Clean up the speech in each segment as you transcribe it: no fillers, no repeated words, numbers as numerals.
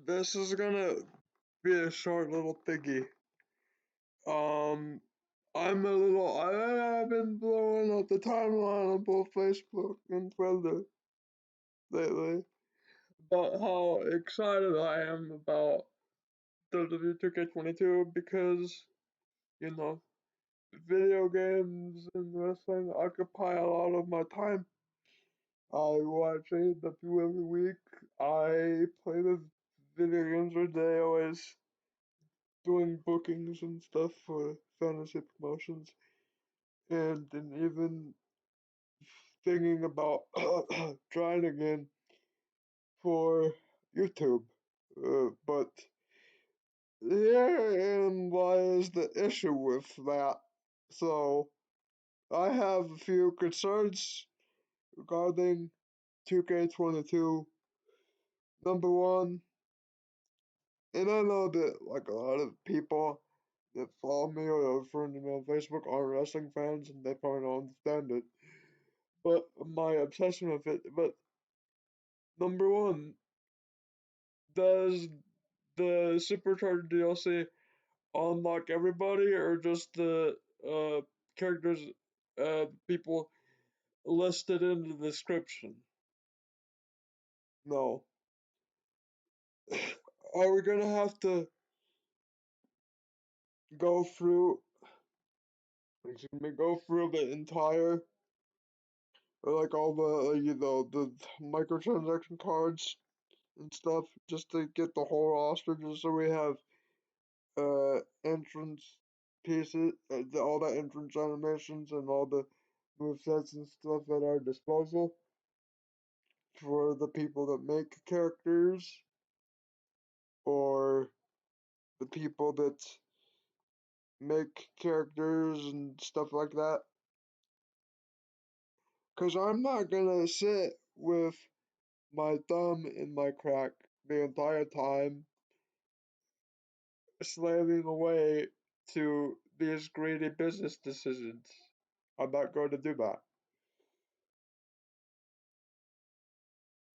This is gonna be a short little thingy. Um, I've been blowing up the timeline on both Facebook and Twitter lately about how excited I am about WWE 2K22 because, you know, video games and wrestling occupy a lot of my time. I watch AEW every week. I play the video games every day, always doing bookings and stuff for fantasy promotions, and even thinking about trying again for YouTube. But herein lies the issue with that. So I have a few concerns regarding 2K22. Number one, and I know that like a lot of people that follow me or are friends of me on Facebook are wrestling fans and they probably don't understand it. But my obsession with it. But number one, does the Supercharger DLC unlock everybody or just the characters, people listed in the description? No. Are we gonna have to go through, go through the entire, like all the, the microtransaction cards and stuff just to get the whole roster, just so we have entrance pieces, all the entrance animations and all the movesets and stuff at our disposal for the people that make characters or the people that make characters and stuff like that. Because I'm not gonna sit with my thumb in my crack the entire time slaving away to these greedy business decisions. I'm not going to do that.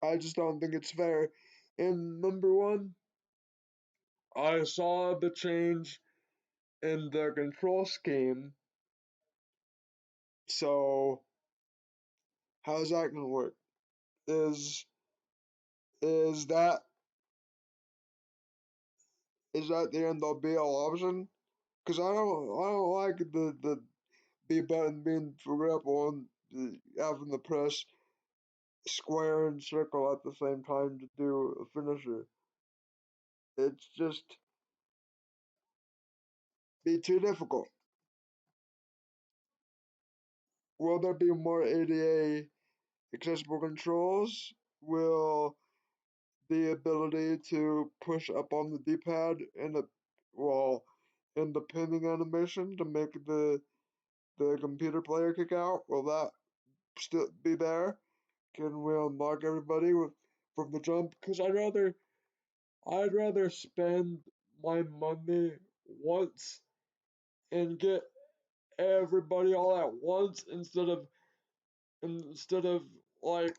I just don't think it's fair. And number one, I saw the change in the control scheme. So how's that gonna work? Is is that is that the end all be all option? Because I don't like the B button being, for example, and having to press square and circle at the same time to do a finisher. It's just be too difficult. Will there be more ADA accessible controls? Will the ability to push up on the D-pad in the, well, in the pinning animation to make the computer player kick out? Will that still be there? Can we unlock everybody with from the jump? Because I'd rather spend my money once and get everybody all at once instead of like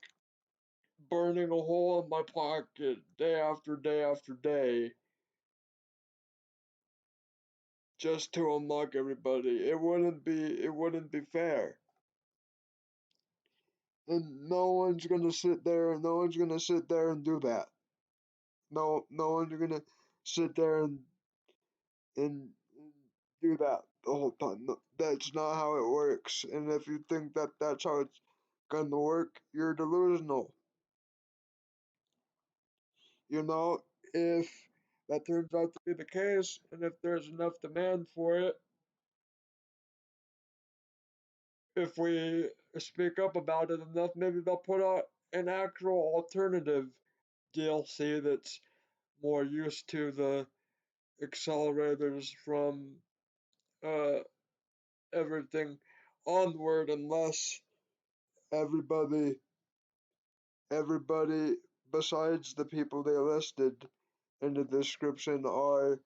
burning a hole in my pocket day after day after day just to unlock everybody. It wouldn't be fair. And no one's gonna sit there and do that. No one's gonna sit there and do that the whole time. No, that's not how it works. And if you think that that's how it's gonna work, you're delusional. You know, if that turns out to be the case, and if there's enough demand for it, if we speak up about it enough, maybe they'll put out an actual alternative DLC that's more used to the accelerators from uh, everything onward, unless everybody, everybody besides the people they listed in the description are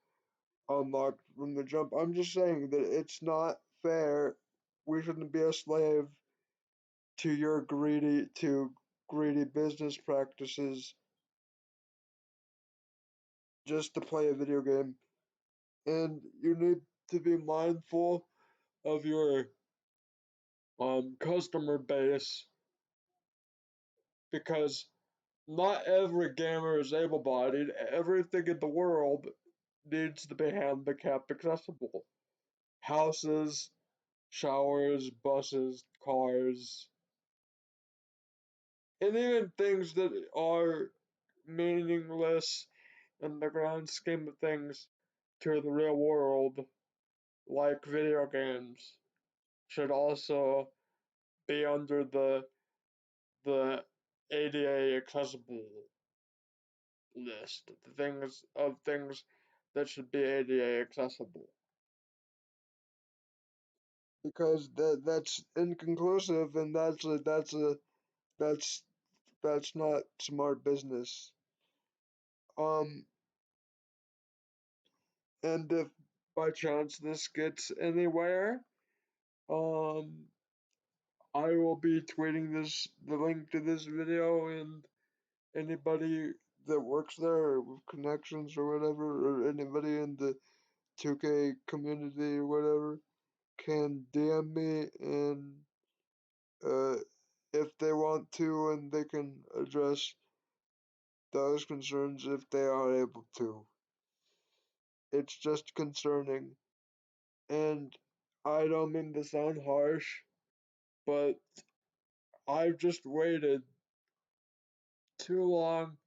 unlocked from the jump. I'm just saying that it's not fair. We shouldn't be a slave to greedy business practices just to play a video game. And you need to be mindful of your customer base, because not every gamer is able-bodied. Everything in the world needs to be handicap accessible. Houses, showers, buses, cars, and even things that are meaningless in the grand scheme of things to the real world, like video games, should also be under the ADA accessible list. The things that should be ADA accessible. Because that's inconclusive, and that's that's not smart business. Um, and if by chance this gets anywhere, um, I will be tweeting the link to this video, and anybody that works there or with connections or whatever, or anybody in the 2K community or whatever, can DM me, and uh, if they want to, and they can address those concerns if they are able to. It's just concerning, and I don't mean to sound harsh, but I've just waited too long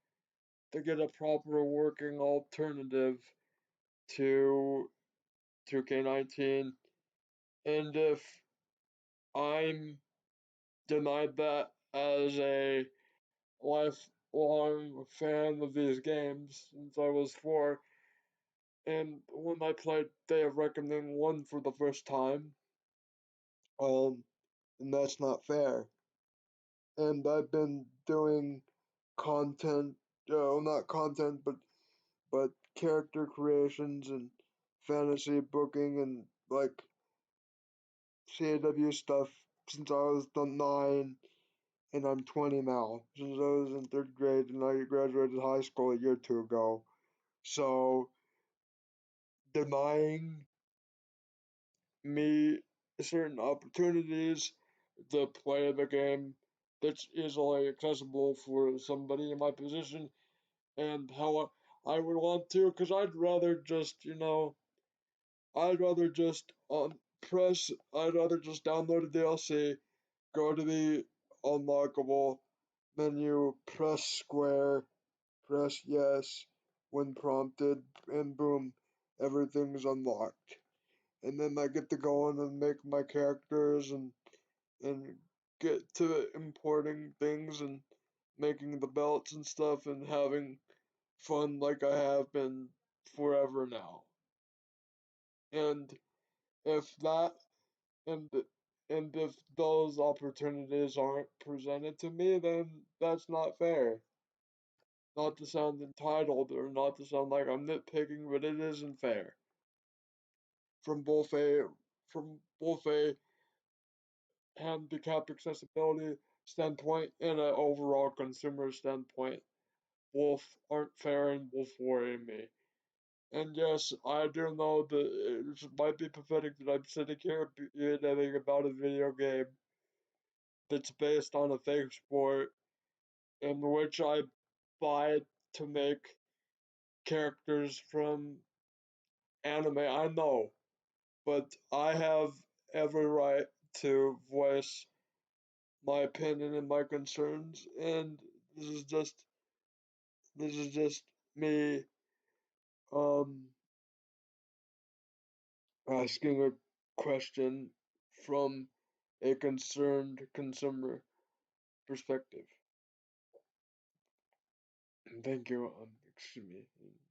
to get a proper working alternative to 2K19, and if I'm denied that as a lifelong fan of these games since I was 4, and when I played Day of Reckoning 1 for the first time, um, and that's not fair. And I've been doing content, not content, but character creations and fantasy booking and like CAW stuff since I was 9, and I'm 20 now. Since I was in 3rd grade and I graduated high school a year or 2 ago. So denying me certain opportunities to play the game that's easily accessible for somebody in my position, and how I would want to, because I'd rather just, I'd rather just I'd rather just download a DLC, go to the unlockable menu, press square, press yes when prompted, and boom, everything's unlocked. And then I get to go on and make my characters, and get to importing things and making the belts and stuff and having fun like I have been forever now. And if that and and if those opportunities aren't presented to me, then that's not fair. Not to sound entitled or not to sound like I'm nitpicking, but it isn't fair. From both a from both a handicap accessibility standpoint and an overall consumer standpoint, both aren't fair and both worry me. And yes, I do know that it might be pathetic that I'm sitting here bitching about a video game that's based on a fake sport in which I buy to make characters from anime. I know, but I have every right to voice my opinion and my concerns, and this is just this is just me um asking a question from a concerned consumer perspective. Thank you. Excuse me.